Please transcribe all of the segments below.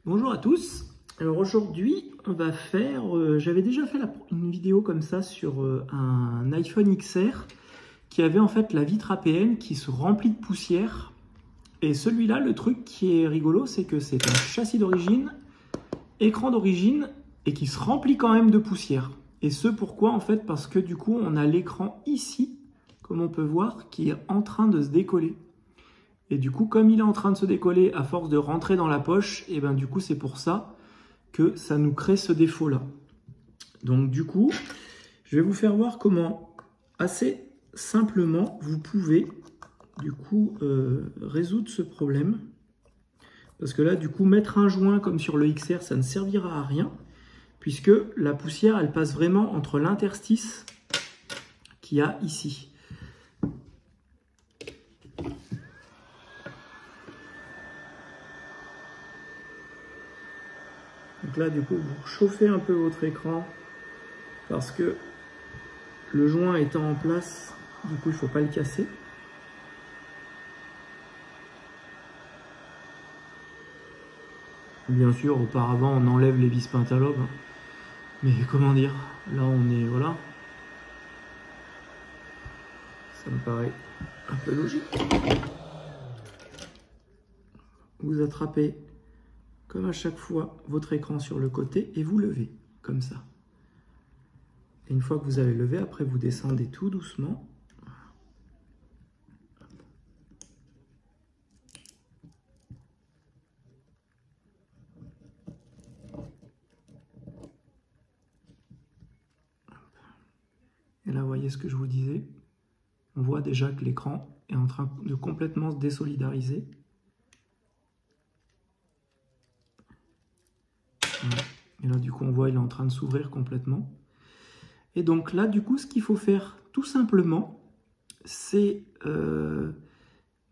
Bonjour à tous. Alors aujourd'hui, on va faire... j'avais déjà fait une vidéo comme ça sur un iPhone XR qui avait en fait la vitre APN qui se remplit de poussière. Et celui-là, le truc qui est rigolo, c'est que c'est un châssis d'origine, écran d'origine et qui se remplit quand même de poussière. Et ce pourquoi en fait? Parce que du coup, on a l'écran ici, comme on peut voir, qui est en train de se décoller. Et du coup, comme il est en train de se décoller à force de rentrer dans la poche, et ben du coup, c'est pour ça que ça nous crée ce défaut-là. Donc du coup, je vais vous faire voir comment, assez simplement, vous pouvez du coup résoudre ce problème. Parce que là, du coup, mettre un joint comme sur le XR, ça ne servira à rien, puisque la poussière, elle passe vraiment entre l'interstice qu'il y a ici. Donc là, du coup, vous chauffez un peu votre écran parce que le joint étant en place, du coup, il ne faut pas le casser. Bien sûr, auparavant, on enlève les vis pentalobes. Mais comment dire, là, on est, voilà. Ça me paraît un peu logique. Vous attrapez, comme à chaque fois, votre écran sur le côté et vous levez, comme ça. Et une fois que vous avez levé, après vous descendez tout doucement. Et là, vous voyez ce que je vous disais. On voit déjà que l'écran est en train de complètement se désolidariser. Et là, du coup, on voit qu'il est en train de s'ouvrir complètement. Et donc là, du coup, ce qu'il faut faire, tout simplement, c'est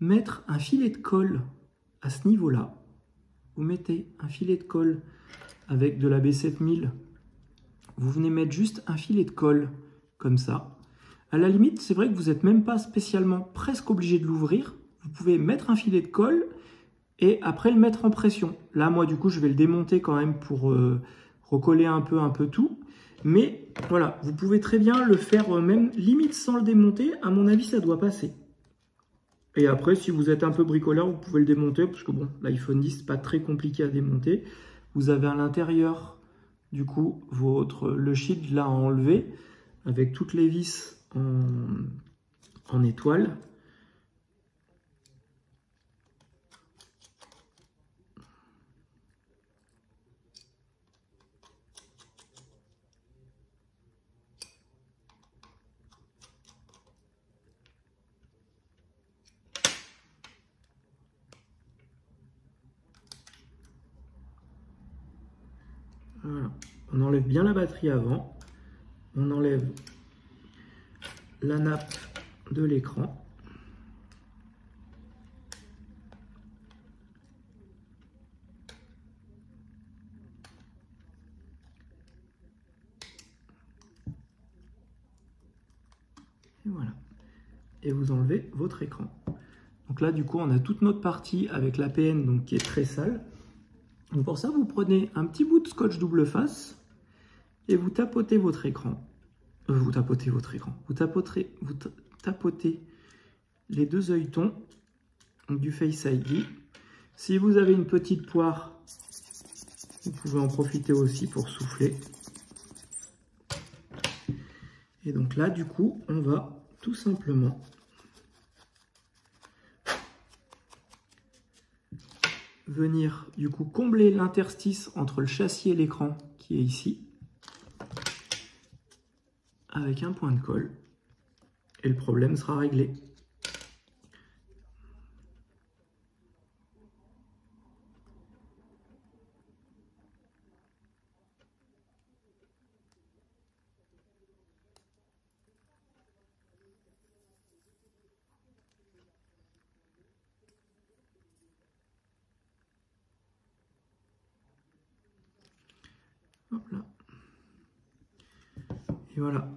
mettre un filet de colle à ce niveau-là. Vous mettez un filet de colle avec de la B7000. Vous venez mettre juste un filet de colle, comme ça. À la limite, c'est vrai que vous n'êtes même pas spécialement presque obligé de l'ouvrir. Vous pouvez mettre un filet de colle et après le mettre en pression. Là, moi, du coup, je vais le démonter quand même pour recoller un peu tout. Mais voilà, vous pouvez très bien le faire même limite sans le démonter. À mon avis, ça doit passer. Et après, si vous êtes un peu bricoleur, vous pouvez le démonter. Parce que bon, l'iPhone 10, c'est pas très compliqué à démonter. Vous avez à l'intérieur, du coup, le shield là à enlever. Avec toutes les vis en étoile. Voilà. On enlève bien la batterie avant. On enlève la nappe de l'écran. Et voilà. Et vous enlevez votre écran. Donc là, du coup, on a toute notre partie avec l'APN donc qui est très sale. Donc pour ça, vous prenez un petit bout de scotch double face et vous tapotez votre écran. Vous tapotez les deux œilletons du Face ID. Si vous avez une petite poire, vous pouvez en profiter aussi pour souffler. Et donc là, du coup, on va tout simplement venir du coup combler l'interstice entre le châssis et l'écran qui est ici avec un point de colle et le problème sera réglé. Hop là. Et voilà.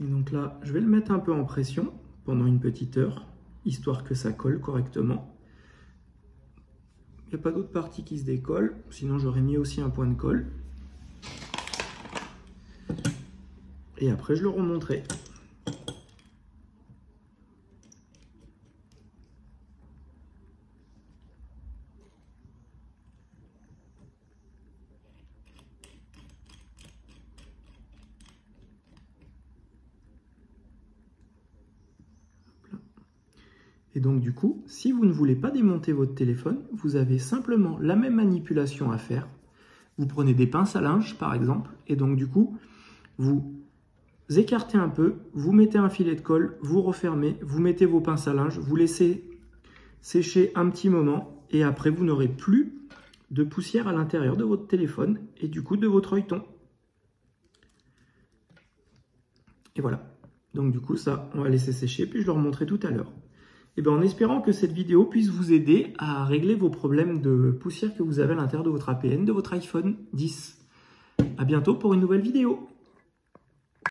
Et donc là, je vais le mettre un peu en pression pendant une petite heure, histoire que ça colle correctement. Il n'y a pas d'autre partie qui se décolle, sinon j'aurais mis aussi un point de colle. Et après je le remonterai. Et donc du coup, si vous ne voulez pas démonter votre téléphone, vous avez simplement la même manipulation à faire. Vous prenez des pinces à linge par exemple, et donc du coup, vous écartez un peu, vous mettez un filet de colle, vous refermez, vous mettez vos pinces à linge, vous laissez sécher un petit moment, et après vous n'aurez plus de poussière à l'intérieur de votre téléphone, et du coup de votre œilleton. Et voilà. Donc du coup ça, on va laisser sécher, puis je le remonterai tout à l'heure. Et bien en espérant que cette vidéo puisse vous aider à régler vos problèmes de poussière que vous avez à l'intérieur de votre APN, de votre iPhone 10. À bientôt pour une nouvelle vidéo.